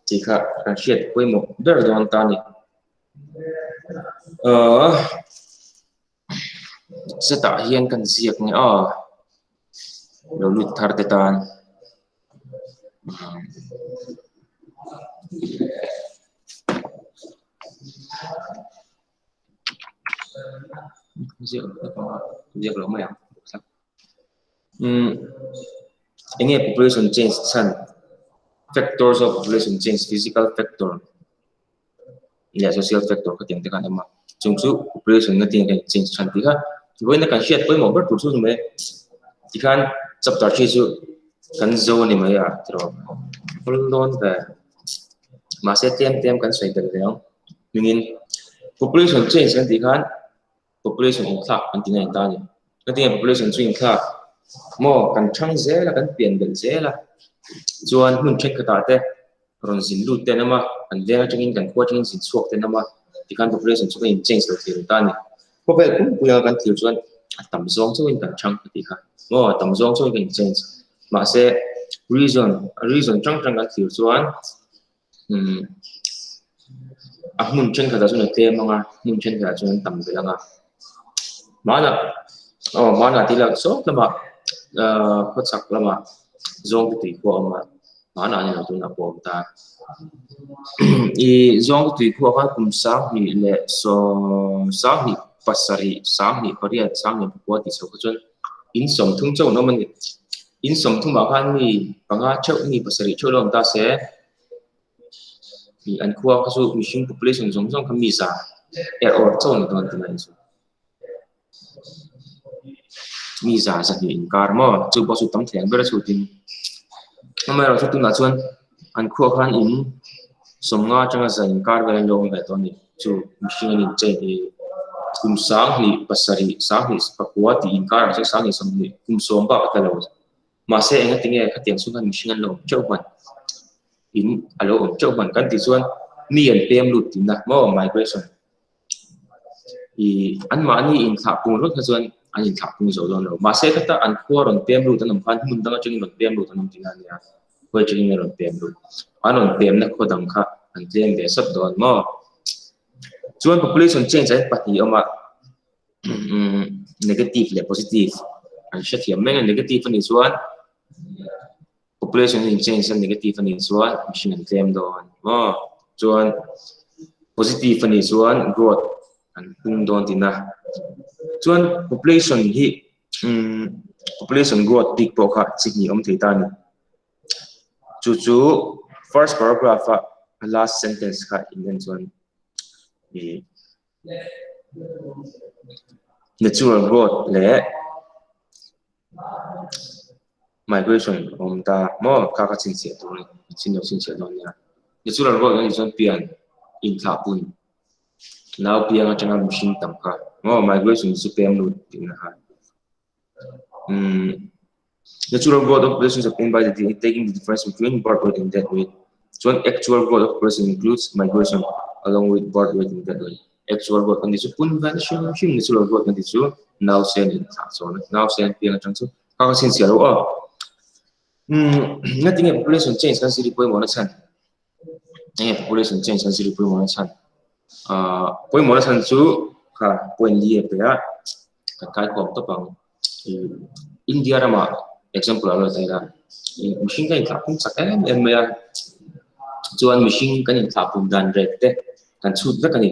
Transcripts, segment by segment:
chỉ khác kan shit với một đời don ta ni sẽ tạo hiện kan diệt ni lo lut thar te tan diệt lo mai ini population change san factors of population change physical factor ya social factor ka tiang te kan ama chungchu population na tiang kan change san ti ha với nó cần shit với một bất thủ số này chỉ cần chấp tarchi số cần dâu này mới rồi luôn về mà sẽ tem cần xoay được không nhưng population change kan thì kan population increase kan thì này ta nhỉ cái tiếng population increase mo kan chăng dễ là kan biến đến dễ là chuan mun check cái ta thế còn dính lụt thế mà kan về trong kan qua trong dính suộc thế mà thì kan population chúng mình change được thì ta nhỉ có vẻ cũng vừa kan thiếu chuan tầm giống cho mình cần chăng thì ha mo tầm giống cho mình change mà sẽ reason trong kan thiếu chuan mun chen ka da chuan tem nga mun chen ka chuan tam ve nga mana ti la so lama ko sak lama zong ti ko ma mana ni tu na pom ta i zong ti ko ka kum sa ni le so sa ni pasari sa ni paria sa ni ko ti so ko chuan in som thung chau no man in som thung ba kan ni panga chau ni pasari chau lom ta se anh khoa có số machine population giống trong cái misa ở trong toàn thế này rồi misa rất nhiều karma chú bảo số tấm thẻ bây giờ số tiền mà rồi số tiền là chuan anh khoa khan in sống ngã trong cái dạng car về long về toàn này chú machine in chơi thì cùng sáng thì pasari sáng thì pakua thì in car sẽ sáng thì xong thì cùng sống bao cái lâu mà sẽ anh tiếng nghe cái tiếng số cái machine long châu mình in alo cho mình kan ti chuan ni an pem lut tin na mo migration i an ma ni in tha pung lut chuan an in tha pung zo lo ma se kata an kho ron pem lut an phan mun dang ching ron pem lut an tin an ya ko ching ron pem lut anon pem na kho dang kha an tlem be sat don mo chuan population change ai pati oma negative le positive an sha thiam men negative ni chuan population change and negative and one mission and claim don chuan positive and one growth and pung don tina chuan population hi population growth big poka chini thei ta ni chu first paragraph last sentence ka in chuan natural growth le migration ta mo ka chin se tu ni chin se don ya natural growth ni son pian in tha pun now pian atanga machine tam ka mo migration su pem lu tin ha natural growth of population is obtained by taking the difference between birth weight and death weight so actual growth of population includes migration along with birth weight and death weight actual growth and this pun van shim natural growth and this now sen in tha so now sen pian atang so ka chin se lo nothing population change kan siri poi mona chan population change kan siri poi mona chan poi mona chan chu kha point li pe ya kan kai khom to pang India rama example alo tai la machine kan thapung sak em ya chuan machine kan thapung dan ret te kan chut la kan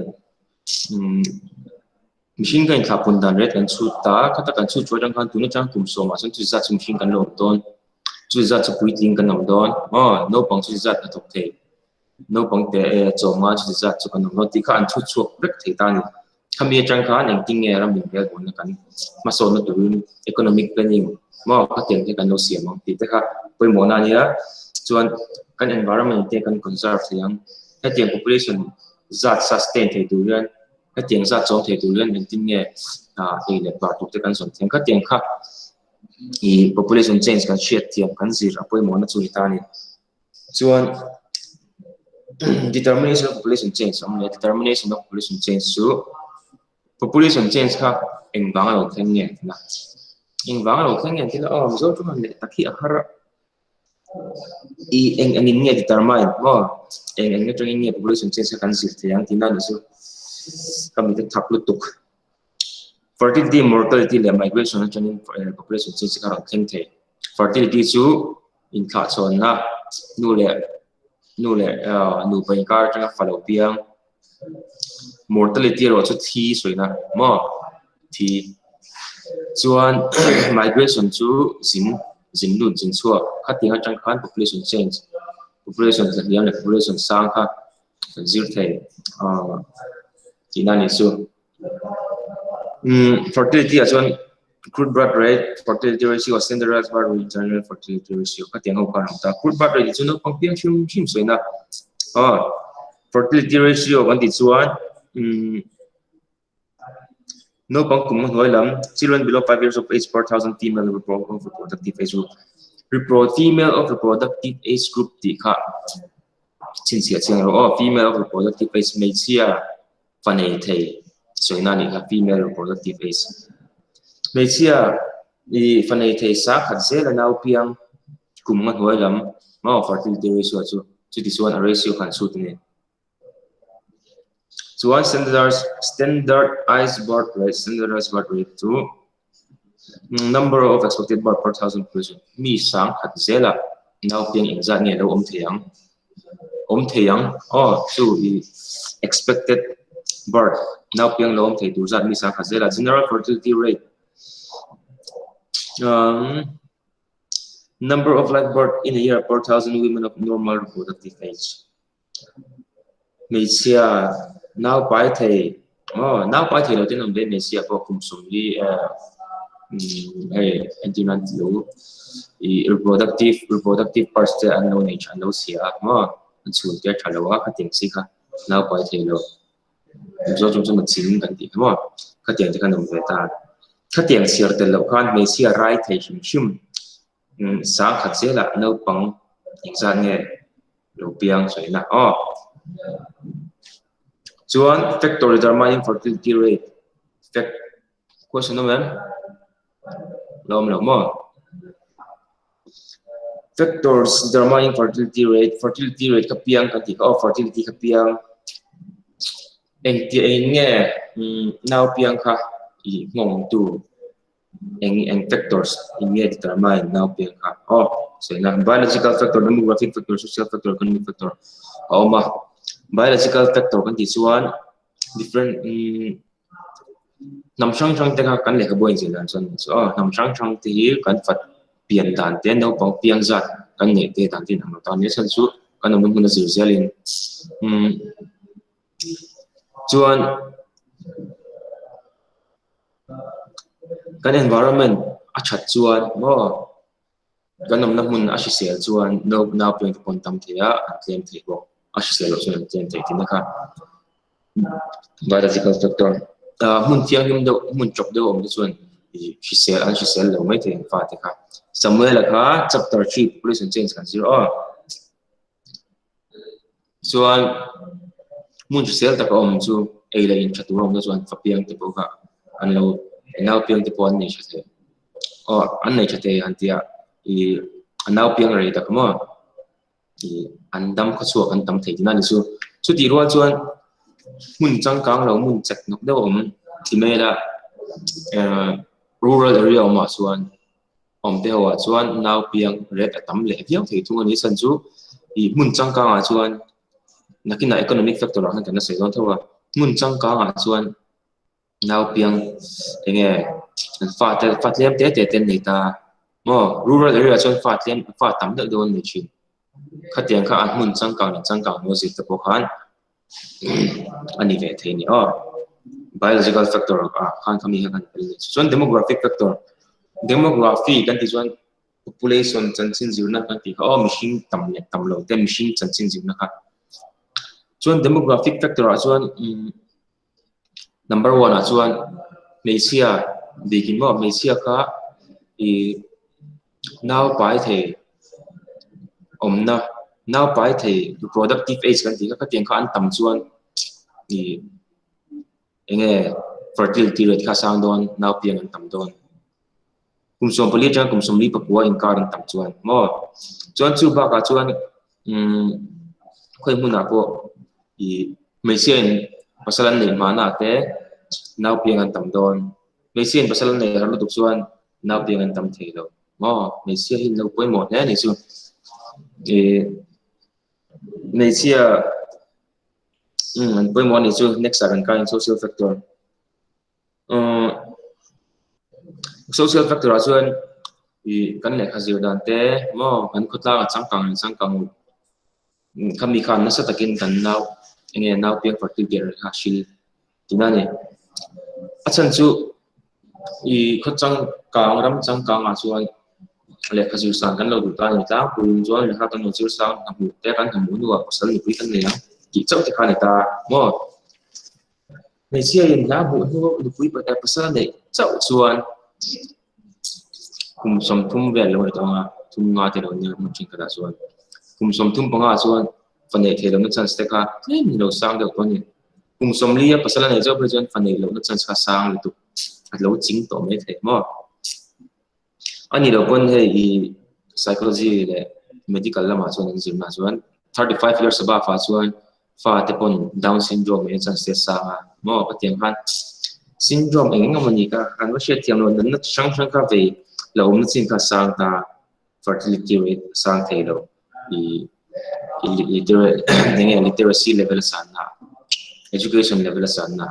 machine kan thapung dan ret kan chut ta kata kan chut chojang kan tu na chang kum so ma san chu za machine kan lo ton chú zat cho quý tin cái nòng đón no bằng chú zat là thuộc thể no bằng để cho mà chú zat cho cái nòng đón thì các anh chút chuộc rất thể tan tham gia trang khá những kinh nghiệm làm mình cái của nó cái mà số nó từ economic planning mà các tiền thì cái nó xiêm thì tất cả với mỗi năm nhá cho anh cái environment thì cái conserve thì cái tiền population zat sustain thì đủ lên cái tiền zat chống thì đủ lên những kinh nghiệm thì để bảo tụ cái sản phẩm các tiền khác i population change kan shit tiam kan zira poi mo na chui ta ni chuan determination of population change determination of population change so population change kha eng bang lo kheng nge na eng bang lo kheng nge ti la zo chu man le takhi har ang in nghe determine mo ang ngatong nghe population change kan sil yang tinan so kami tak lutuk fertility mortality le migration ngatong population change ka theng the fertility chu in kha chon na nu le nu pai kar tanga follow piang mortality ro chu thi soina mo thi chuan migration chu zin nun zin chua khatinga tang khan population change population yang population sang kha zir the tinani su fertility as one crude birth rate fertility ratio standardized birth rate general fertility ratio khatinga ho kan ta crude birth rate chu no pangpiang shim soina fertility ratio kan ti chuan no pangkum hoilam children below 5 years of age per thousand female reproductive age group female of reproductive age group ti kha chin sia chiang ro female of reproductive age me chia fanei thei soina ni kha female reproductive age me chia i fanei thei sa khat zela nau piang kum ngan hoilam ma fertility ratio chu this one ratio kan su ni so one standardized birth rate to number of expected birth per thousand person mi sang khat zela nau piang exact nge lo om theyang so the expected birth nau piang lo om thei tu zat mi sang khat zela general fertility rate number of live birth in a year per thousand women of normal reproductive age Mesia now by the lo tin ambe Mesia ko kumsum li antinan lo reproductive parts te anno nature anno sia ma chul te thalawa khating si kha now by the lo zo chin kan ti ma khating te kan ambe ta khating siar te lo khan Mesia right thei him sa khat zela no pang exam nge lo piang soina chuan factor determining fertility rate question number lom factors determining fertility rate ka piang ka ti fertility ka piang eng ti nge now piang kha I ngong tu eng factors nge determine now piang kha so na biological factor demographic factor social factor economic factor biological factor kan ti chuan different nam sang te ka kan le ka boin jilan son so nam sang te hi kan fat pian dan te no pang piang zat kan ne te dan tin ang ta ne san su kan mun mun zir zelin chuan kan environment a chat chuan kan nam mun a shi sel chuan no na piang te pon tam thea claim thei bo asisel so claim thei tin ka biological factor mun tiang yum do mun chop do om chuan she sel lo mai the fa te ka samuel ka chapter 3 population change kan zero chuan mun sel ta ka om chu ei la in chatu rom chuan fa piang te bo ka an lo now piang te pon ni che an nei che te an tia now piang ri ta kamo andam kho chu an tam thei dina ni chu ti ro chuan mun chang kang lo mun chak nok do timela rural area ma chuan te wa chuan now piang ret atam le viau thei thung ani san chu mun chang kang chuan nakina economic factor han kana sei don thawa mun chang kang chuan now piang enge fatlem te ten nei ta rural area chuan fatlem fa tam da don ni chin khatiang kha mun chang kang no zit ta po khan ani ve thei ni biological factor khan khami han chuan demographic factor demography kan ti chuan population chanchin ziuna kan ti machine tam lo te machine chanchin ziuna kha chuan demographic factor chuan number 1 chuan Malaysia begin Malaysia kha now pai the omna now pai the reproductive age kan ti ka tiang kha an tam chuan enge fertility rate kha sang don now piang an tam don kum som poli chang kum som li papua in kar tam chuan mo chuan chu ba ka chuan khoi mun apo I meisian pasalan nei mana te nau piang an tam don meisian pasalan nei har lu chuan nau piang an tam thei lo mo meisia hin lo poi mo ne ni chu meisia an poi mo ni chu next aran ka in social factor social factor a chuan kan le khazir dan te mo kan khutla changkang kami khan na sa takin kan nau enge nau piang fertilizer ha shil tinani achan chu khochang kang ram chang kang a chuan le khazir san kan lo du ta ni ta pu chuan le ha kan no chu sang a mu te kan hamu nu a pasal ni pui kan le ki chau te khan ta mo nei sia in la bu nu pui pa ta pasal nei chau chuan kum som thum vel lo ta nga thum nga te lo ni mu chin ka da chuan kum som thum pa nga chuan fanei thelo na chan ste kha ni lo sang de ko ni kum som li a pasal nei jo pre chuan fanei lo na chan kha sang lu tu at lo ching to me the mo ani lo kon he I psychology le medical lama chuan an zim na chuan 35 years above fa chuan fa te pon down syndrome me chan ste sa mo patiang han syndrome engeng amani ka kan wa shet tiam lo nan na sang ka ve lo na chin ka sang ta fertility rate sang thei lo literacy level san na education level san na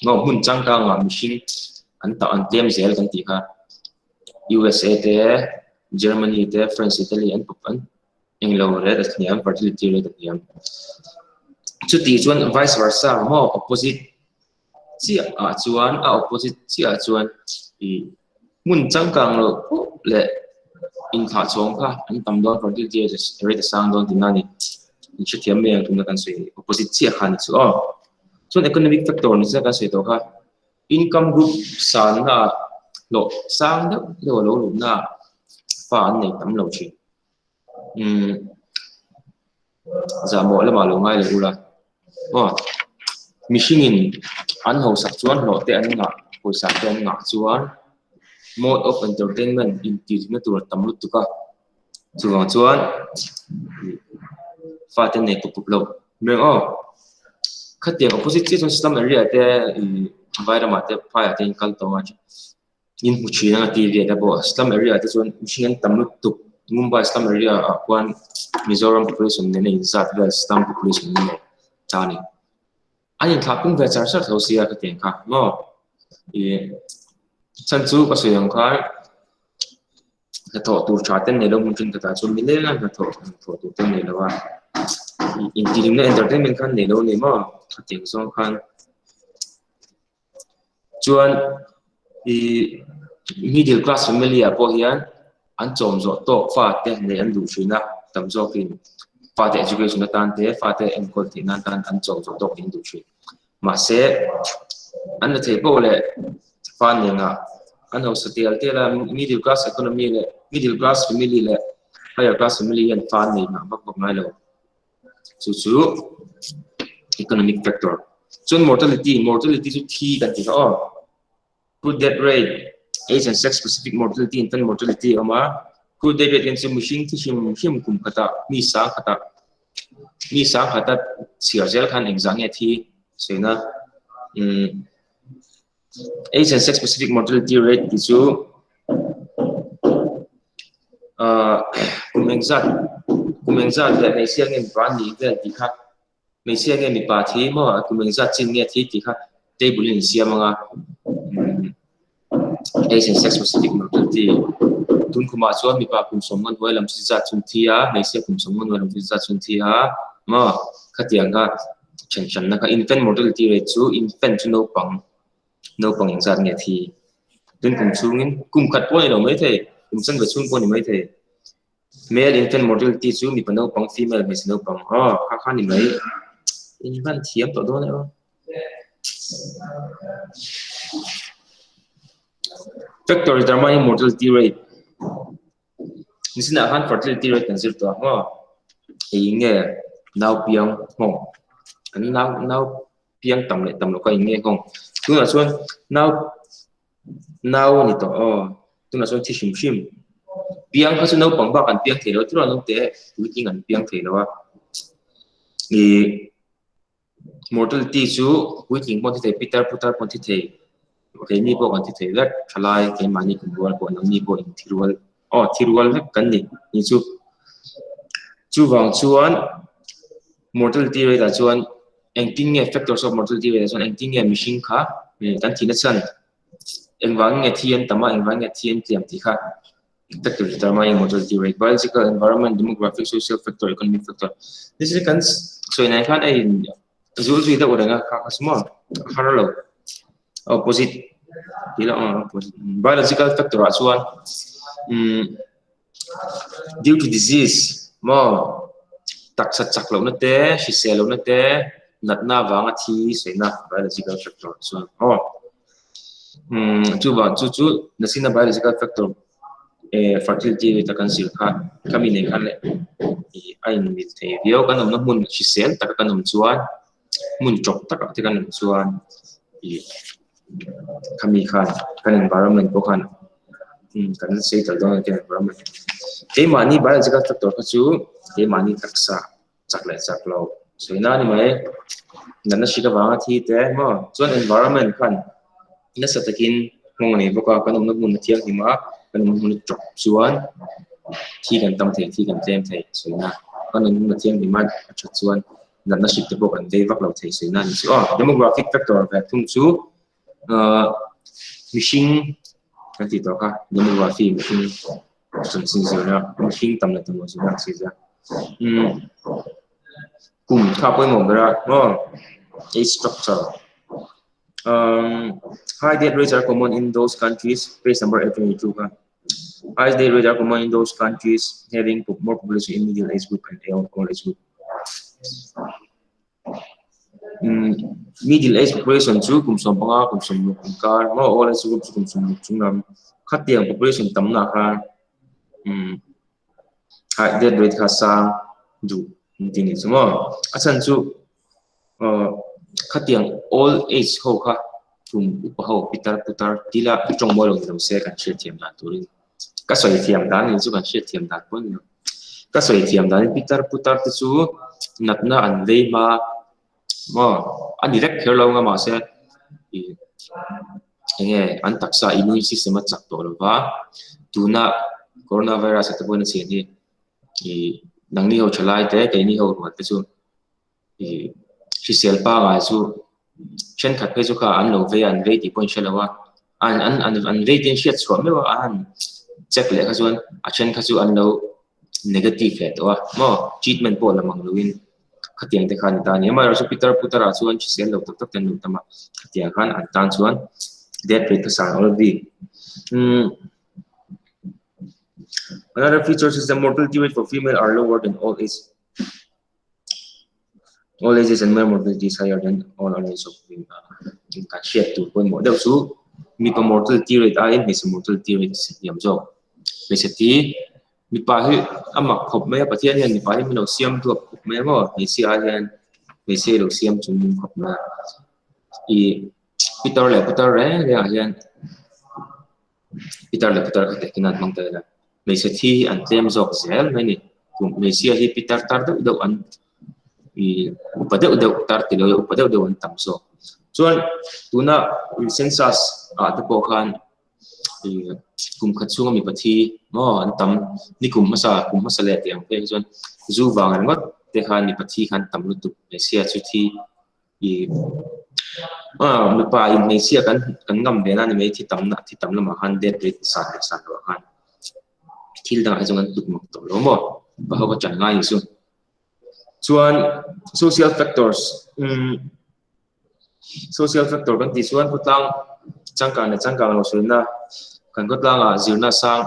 ngo mun chang ka nga machine an ta an tem zel kan ti kha USA te Germany te France Italy an pupan englo re da niam fertility rate niam chu ti chuan vice versa mo opposite si a chuan a opposite si a chuan mun chang kang lo le in kha chong kha an tam don fertility rate sang don tinani in chu thiam me ang tuna kan sei opposite si a khan chu chuan economic factor ni sa ka sei to kha income group san na lo sang da lo na fa an nei tam lo chi za mo le ma lo ngai le ula machine in an ho sak chuan lo te an nga poi sa te an nga chuan mode of entertainment in ti na tur tam lu tu ka chuan fa te nei pup lo me khatiang opposite chi system area te environment te fa ya te in kal to ma in puchi na ti ve da bo slum area te chuan machine tam lu tu Mumbai slum area one Mizoram population ne in zat vel slum population ne tani ani thapung ve char sar thosia ka teng kha no chan chu ka soyang kha ka tho tur chaten ne lo mun tin ta chu mi le na tho tu ten ne lo wa in tilim na entertainment khan ne lo ne ma ka teng song khan chuan middle class family a po hian an chom zo to fa te ne an du shina tam zo kin fa te education tan te fa te encol ti nan tan an chom zo to kin du shi ma se an the po le fa ne nga an ho satel te la middle class economy le middle class family le higher class family an fa ne na bak ngai lo chu economic factor chun mortality chu thi kan ti crude death rate age and sex specific mortality infant mortality ama crude death rate kan machine thi him kum khata mi sa khata siazel khan exam nge thi sena age and sex specific mortality rate chu kumengzat le mesia nge ban ni ve ti kha mesia nge mi pa thi mo kumengzat chin nge thi ti kha table in sia manga age and sex specific mortality tun kuma chuan mi pa kum somngan hoilam si za chun thia meisia kum somngan hoilam si za chun thia ma khatiang ka chan na ka infant mortality rate chu infant chu no pang zat nge thi tun kum chungin kum khat po ni lo mai the kum sang ga chung po ni mai the male infant mortality chu mi pa no pang female mi no pang kha ni mai in ban thiam to do ne factor determining mortality rate nisina han fertility rate kan zir to inge now piang hong an now piang tam lo ka inge hong tu na chuan now ni to tu na so thi shim piang kha no pang ba kan piang thelo tu no te wiki ngan piang thelo wa ni mortality chu wiki mon thi peter putar pon thi okay ni bo kan thi la thalai ke mani kun wal ko ni bo in thirual kan ni chu wang chuan mortality rate la chuan engting factors of mortality rate chuan engting machine kha kan thina chan engwang thian tama engwang thian tiam ti kha factor determining mortality rate biological environment demographic social factor economic factor this is kan so in khan ai zul zui da odanga kha small haralo opposite bila opposite biological factor chuan due to disease mo taksa chaklo na te shiselo na te natna wanga thi sena biological factor so chu nasina biological factor fertility rate kan sil kha kami nei khan le ai ni te dio kan na mun shisel tak kan chuan mun chok tak te kan chuan kami khan kan environment ko khan kan sei tal dong kan environment te mani biological factor ka chu te mani taksa chaklo so ina ni mai nana shika wanga thi te mo chuan environment khan na satakin ngong nei boka kan na mun thiang hi ma kan mun chok chuan thi kan tam the thi kan tlem the so ina kan mun thiang hi ma chuan nana shik te bok an dei vak lo the so ina ni so demographic factor ka thum chu machine kan ti to ka demography machine sun sin zona machine tam na tam zona si ja kum kha poi mo bra a structure high death rates are common in those countries page number 822 ka high death rates are common in those countries having more population in middle age group and old age group middle age population chu kum som panga kum som kar mo old age group kum som chungam khatiang population tamna kha high death rate kha sang du ding is mo asan chu khatiang old age ho kha kum upaho pitar putar tila chong mo lo se kan she thiam na turin ka soi thiam dan ni chu kan she thiam dan pon ka soi thiam dan pitar putar te chu natna an vei ma mo ani rek khelo nga ma se nge an taksa immune system a chak to lo ba tuna coronavirus at point se ni nangni ho chalai te ke ni ho ro te chu sel pa ga chu chen khat pe chu kha an lo ve an ve ti point chalawa an ve tin shet so me wa an check le kha chuan a chen kha chu an lo negative le to mo treatment po la mang luin khatiang te khan ta ni ma ro peter putara chuan sel lo tak tak ten lu tama khatiang khan an tan chuan death rate ka sang all be another feature is the mortality rate for female are lower than all ages and male mortality is higher than all other ages of women in ka share to point mo da su mi pa mortality rate ai mi mortality rate yam jo me se ti mi pa hi ama khop me pathian hian mi pa hi no siam tu khop me mo ni si a hian me se lo siam chung khop na peter le a hian peter le ka te kinat mang ta la me se thi an tlem jok zel mai ni kum me si hi peter tar do an upadeu tar ti lo upadeu an tam so chuan tuna census ta po khan kum khat sunga mi pathi mo an tam ni kum masa le tiang pe chuan zu wang an ngot te khan ni pathi khan tam lu tu me sia chu thi mi pa in me sia kan ngam de na ni me thi tam la ma han death rate sa lo khan thil da ha chung tu mak to lo mo ba ho chan ngai su chuan social factors kan ti chuan putlang changkang lo suina kan gotlang a zirna sang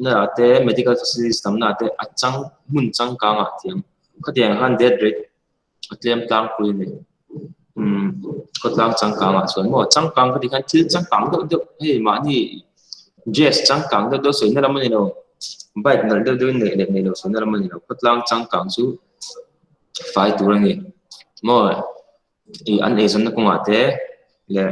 na ate medical facilities tam na ate achang mun changkang a thiam khatiang han death rate atlem tlang pui ni gotlang changkang a chuan mo changkang ka dikhan thil changkang do he ma ni yes changkang do soina lam ni lo bike nal do ne lo soina lam ni lo gotlang changkang chu fai turani mo an ezon na kunga te le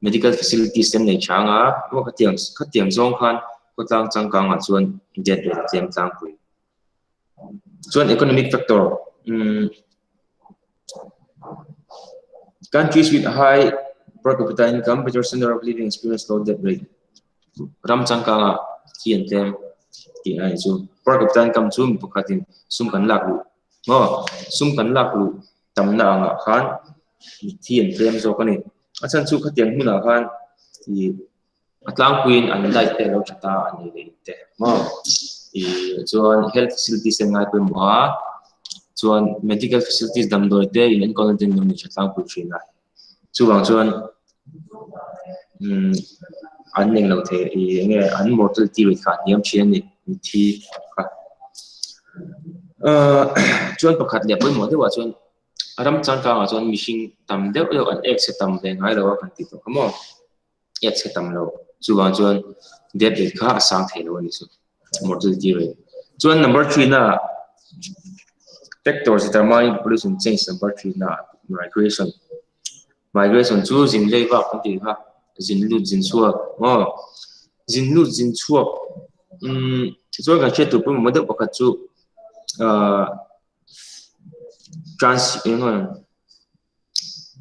medical facilities tem nei changa mo khatiang zong khan ko tlang changkang a chuan debt rate claim tlang pui chuan economic factor countries with high per capita income better standard of living experience low debt rate ram changkang a hian tem ti ai chu per capita income chu pakhatin sum kan lak lu sum kan lak lu tamna anga khan hian tem zo kani achan chu khatiang huna khan i atlang queen an light te lo chata ani le te i chuan health facilities ngai pe ma chuan medical facilities dam doi te in content no ni chatlang pu thina chuwang chuan an neng lo the i nge an mortality rate kha niam thian ni thi kha chuan pakhat le poi mo dewa chuan aram changka nga chuan mishing tam deuh deuh an ek se tam ve ngai lo kan ti to kamo ek se tam lo chuwang chuan debt rate kha asang thelo ni chu mortality rate chuan number 3 na factors determining population change number 3 na migration chu zin leiwa kan ti ha zin lut zin chuak zin lut zin chuak chuan kan che tu pu mo de pakhat chu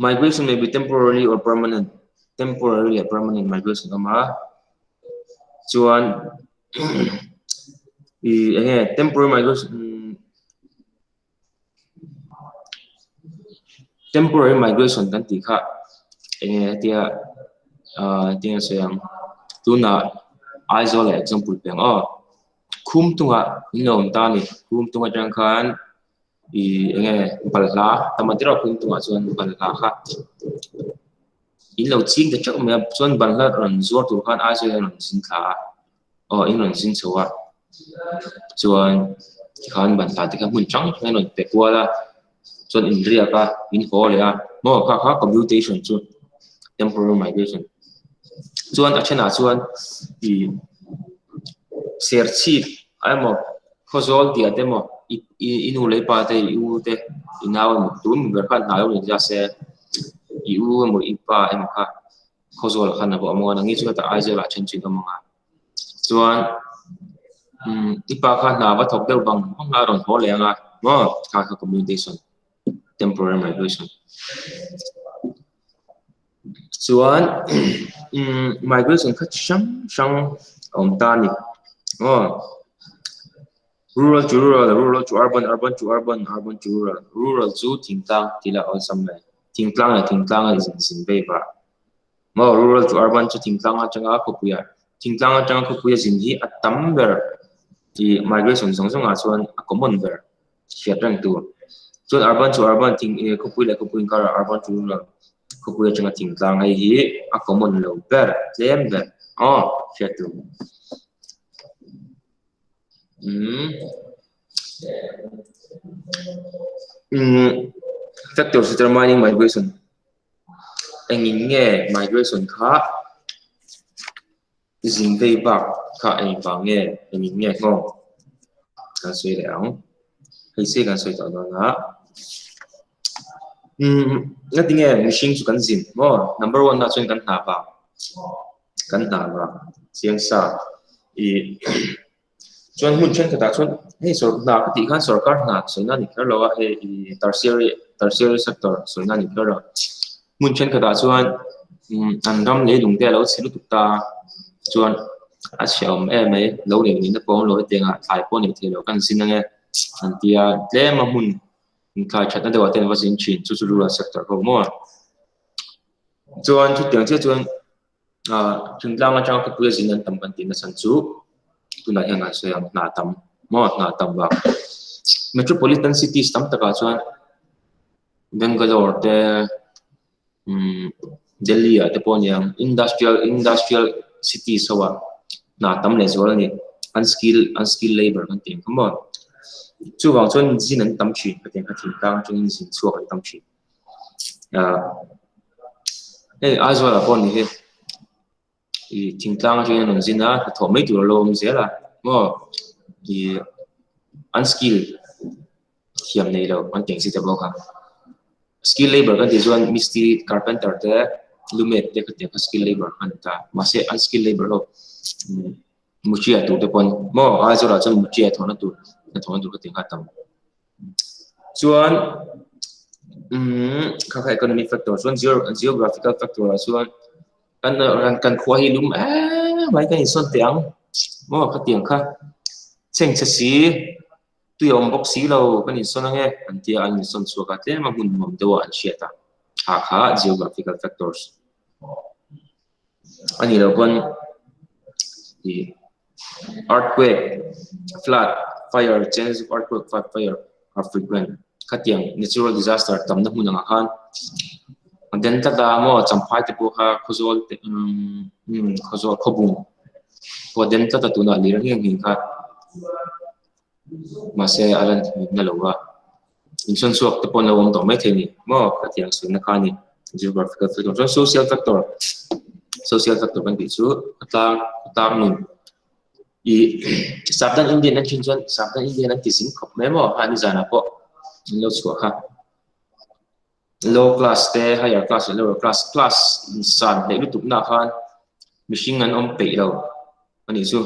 migration may be temporary or permanent. Temporary or permanent migration chuan temporary migration kan ti kha tia sayang tuna isolate example peng khum tunga nom ta ni khum tunga jang khan balha tamadira khum tunga chuan balha kha in lo ching de chak me chuan balha ron zor tu khan isolate ron sin tha in ron sin chowa chuan khan ban ta ti kha mun chang non pe kwala chuan indria ka in ko le mo kha commutation chu temporary migration chuan achana chuan i serchi amo khozol dia demo inu le pa te u te inaw mo tun ber khan na lo ja se u mo ipa em kha khozol khan na bo mo na ngi chu ta aizel a chen chin mo nga chuan ipa kha na ba thok deu bang nga ron ho le nga mo kha commutation temporary migration chuan migration kha shang tani rural to rural, rural to urban, urban to urban, urban to rural, rural to tingtang tila all some tingtang is in paper. Mo rural to urban to tingtang changa kopuya. Tingtang changa kopuya zinhi at tamber the migration song chuan a common ver. Siatang tu. So urban to urban ting kopuya kopuin kara urban to rural. Kopuya changa tingtang ai hi a common lo ver. Lem ver. Siatu. Factors determining migration. Engin migration kha zingvei bak kha ai bange engin ngo kan sui leang hei se kan sui ta na ngating mishing chu kan zin mo number 1 na chuan kan na ba siang sa i chuan mun chen ka ta chuan hei sor na ti khan sarkar na soina ni khar lawa tertiary sector soina ni khar mun chen ka ta chuan an ram le lung te lo chilu tu ta chuan a siam lo le ni na pon lo tenga thai pon ni thelo kan sin nge an tia tlema mun khai chat na dewa ten wasin chin chu rural sector ko mo chuan chu tiang che chuan thingtlang atang ka puya an tam kan tin na san chu tuna hanga soyam na tam ba metropolitan cities tam taka chuan Bangalore te Delhi te pon yang industrial cities sowa na tam le zol ni unskilled labor kan tin kamo chu wang chuan jin an tam chi ka ten athing tang chung in sin chuak an tam chi azwala pon ni he i thingtlang chuan an zina tho mai tur lo zela mo i unskilled hiam nei lo an teng si te bloka skill labor kan ti chuan mistri carpenter te lumet te ka te skill labor anta mase unskilled labor lo muchia tu te pon mo a zo ra chon muchia thona tu ka te ka tam chuan ka economic factor chuan geographical factor chuan kan khua hi lum mai kan in son tiang mo ka tiang kha cheng cha si tu yom bok si lo kan in son nge an tia an in son chu ka te ma hun mom dewa an shiata kha geographical factors ani lo kon the earthquake flood fire changes of earthquake fire are frequent khatiang natural disaster tamna hunanga khan den ta da mo champhai te po kha khuzol te khuzol khobum po den ta tu na lir ngi kha mase alan na lowa inson suak te pon lawong to mai theni mo khatiang sun na khani geographical factor social factor kan bi chu ta nun i sabdan indian an chinjon sabdan indian an tisin khop memo hani jana po lo chu kha low class te higher class lower class san le lu tup na khan mishing an om pe lo ani chu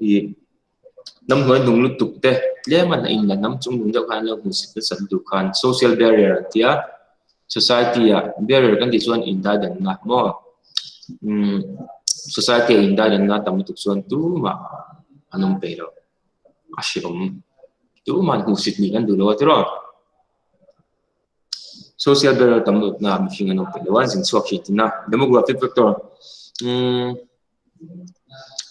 i nam hoi nung lu tup te le man in la nam chung nung deuh khan lo hu sit san du khan social barrier tia society ya barrier kan ti chuan in da dan na mo society in da dan na tam tu chuan tu ma anom pe lo ashom tu man hu sit ni kan du lo ti ro social barrier tam na machine ano pe one in swak sheet na demographic factor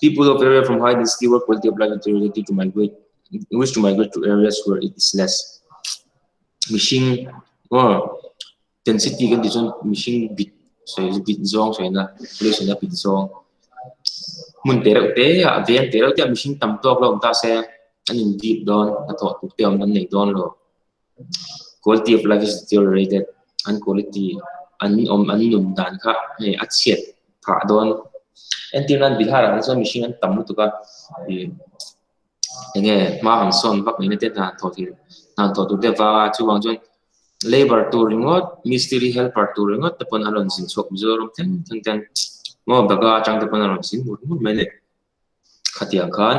people of area from high density work quality of life related to migrate wish to migrate to areas where it is less machine density kan dison machine bit so bit zong so na population na bit zong mun te ya avian te ya machine tam tok lo ta se anin deep don na to tu te am nan nei don lo quality of life is deteriorated and quality an nun dan kha a chiat pha don entinan bihar an so machine an tam tu ka enge ma han son bak ni te ta to tu te wa chu wang jon labor to ringot mystery helper to ringot te pon alon sin chok zorom ten mo baga chang te pon alon sin mut mele khatia khan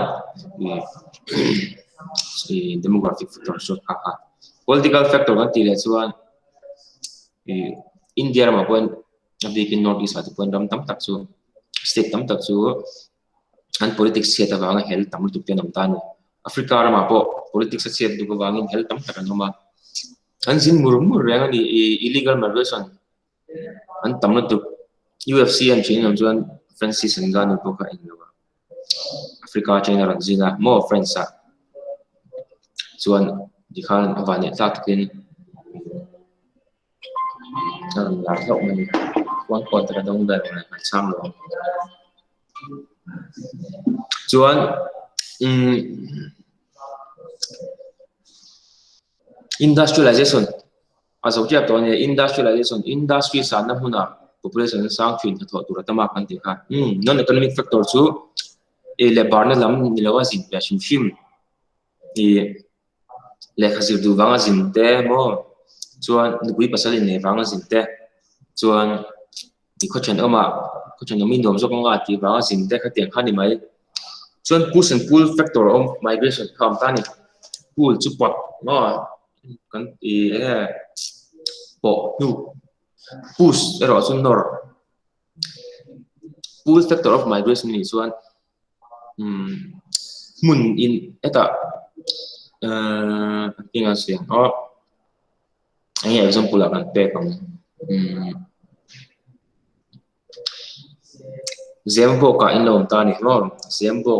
demographic factor so kha political factor kan tile chuan India ma pon abdikin north east at pon ram tam tak chu state tam tak chu an politics set awang hel tam tu te nam tan Africa ma po politics set du awang hel tam tak an ma an sin murmur rang ni illegal migration an tam tu UFC an chin nam chuan Francis an gan po ka in Africa China ran zina more friends sa chuan dikhan avane tatkin là rộng mình quan còn từ đông đời này phải xong rồi chuan industrialization as of chapter on industrialization industry san na huna population sang twin tho tu ratama kan ti kha non economic factor chu e le barna lam nilawa zin ya shim e le khazir du wanga zin te mo chuan nupui pasal in ne wanga zin te chuan ni kho chen mi nom zo nga ti wanga zin te kha tiang khani mai chuan push and pull factor of migration kham ta ni pull chu pot no kan e po nu push ero chu nor pull factor of migration ni chuan mun in eta tinga siang anh example là kan pe kang zembo ka in lom ta ni ron zembo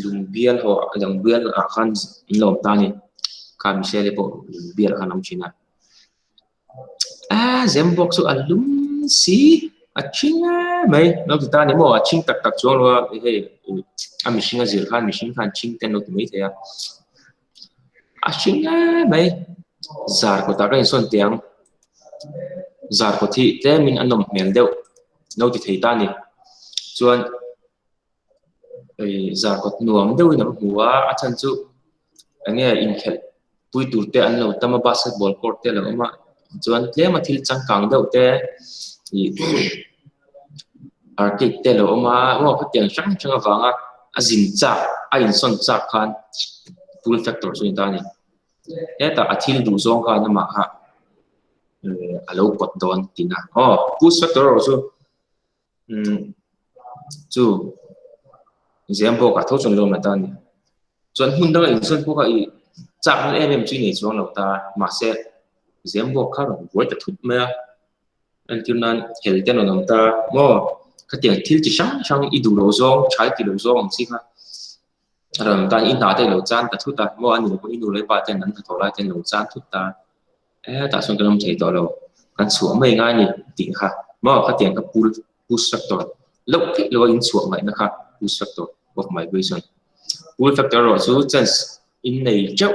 lung bial ho lang bial a khan in lom ta ni ka mi sele po bial khanam china zembo su alum si a chinga mai no ta ni mo a ching tak tak chuang lo he a mi singa zir khan ching ten no tu mai thea a chinga mai zar ko ta kan son tiang zar ko thi te min anom mel deu no ti thei ta ni chuan zar ko nuam deu na huwa a chan chu ange in khel pui tur te an lo tama basketball court te lo ma chuan tle ma thil chang kang deu te arcade te lo ma mo ka tiang chang chang awanga azin cha a in son cha khan pull factor so ta ni eta athil du zong kha na ma ha alo pot don tina push factor also chu example ka tho chon lo ma ta ni chon hun da in son ko ka i chak na em chi ni chuang lo ta ma se example kha ro wo ta thut ma until nan hel ten no ta mo ka tiang thil chi sang sang i du lo zong chai ti lo zong si kha ram ta in na te lo chan ta thut ta mo an ni ko in du le pa ten nan ka tho lai ten lo chan thut ta ta son ka nom thei to lo kan chuang mai ngai ni ti kha mo ka tiang ka push factor lo ki lo in chuang mai na kha push factor of migration pull factor also chance in nei chau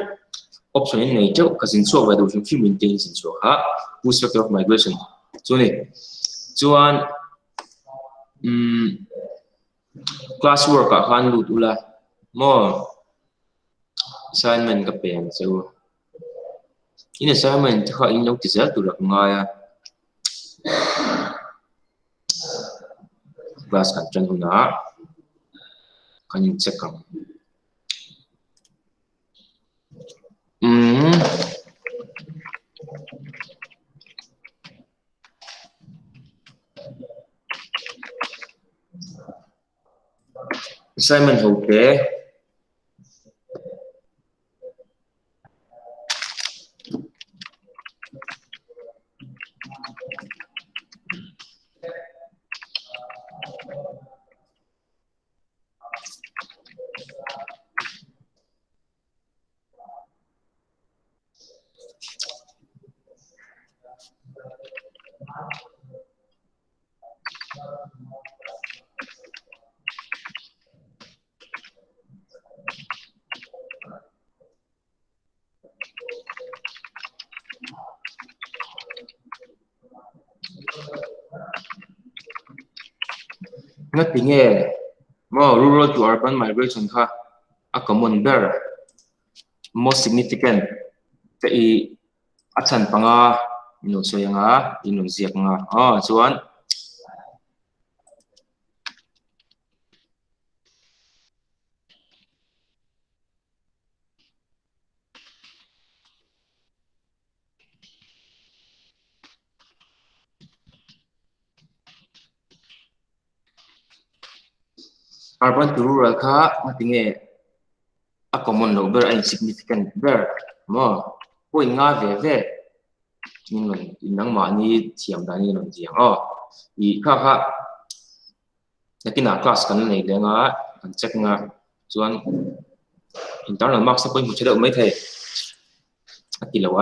option in nei chau ka sin chuang vai do film maintain sin chuang ha push factor of migration so ni chuan classwork ka khan lut ula mo assignment ka pen so in assignment kha in lo ti za tu rak nga ya class kan chan huna kan in check kam assignment okay nothing more rural to urban migration kha a common bear most significant te I achan panga inu soyanga inu ziak nga chuan urban to rural kha nothing a common no bear insignificant bear mo point nga ve inang ma ni thiam da ni non jiang I kha nakina class kan nei le nga kan check nga chuan internal marks point mu chelo mai thei ati lo